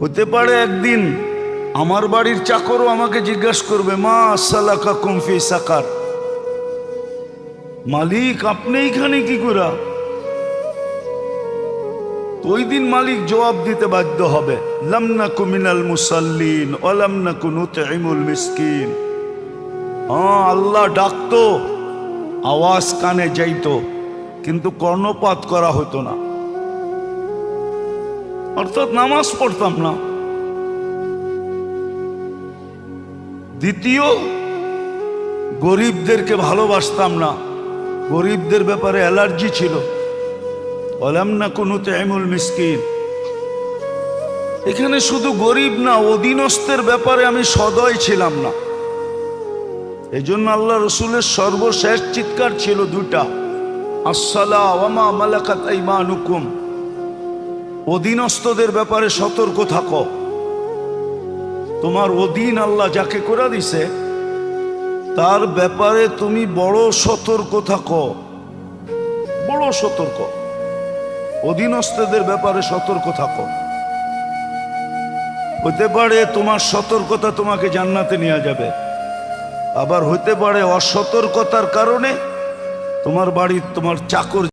হতে পারে একদিন আমার বাড়ির চাকরও আমাকে জিজ্ঞাসা করবে, মা সালাকাকুম ফি সাকার, মালিক আপনি এখানে কি করা? তো ওই দিন মালিক জবাব দিতে বাধ্য হবে, লাম নাকু মিনাল মুসাল্লিন ওয়া লাম নাকু নুতঈমুল মিসকিন। হ্যাঁ, আল্লাহ ডাকতো, আওয়াজ কানে যাইতো, কিন্তু কর্ণপাত করা হতো না, অর্থাৎ নামাজ পড়তাম না। দ্বিতীয়, গরিবদেরকে ভালোবাসতাম না, গরিবদের ব্যাপারে অ্যালার্জি ছিল। ওয়ালাম নাকু নুতঈমুল মিসকিন, এখানে শুধু গরিব না, অধীনস্থের ব্যাপারে আমি সদয় ছিলাম না। এই জন্য আল্লাহ রসুলের সর্বশেষ চিৎকার ছিল দুটা, আসসালা ওয়া মা মালাকাত আইমানুকুম, অধীনস্থদের ব্যাপারে সতর্ক থাকো। তোমার অধীন আল্লাহ যাকে করে দিছে তার ব্যাপারে তুমি বড় সতর্ক থাকো, বড় সতর্ক, অধীনস্থদের ব্যাপারে সতর্ক থাকো। হতে পারে তোমার সতর্কতা তোমাকে জান্নাতে নিয়ে যাবে, আবার হতে পারে অসতর্কতার কারণে তোমার বাড়ির তোমার চাকর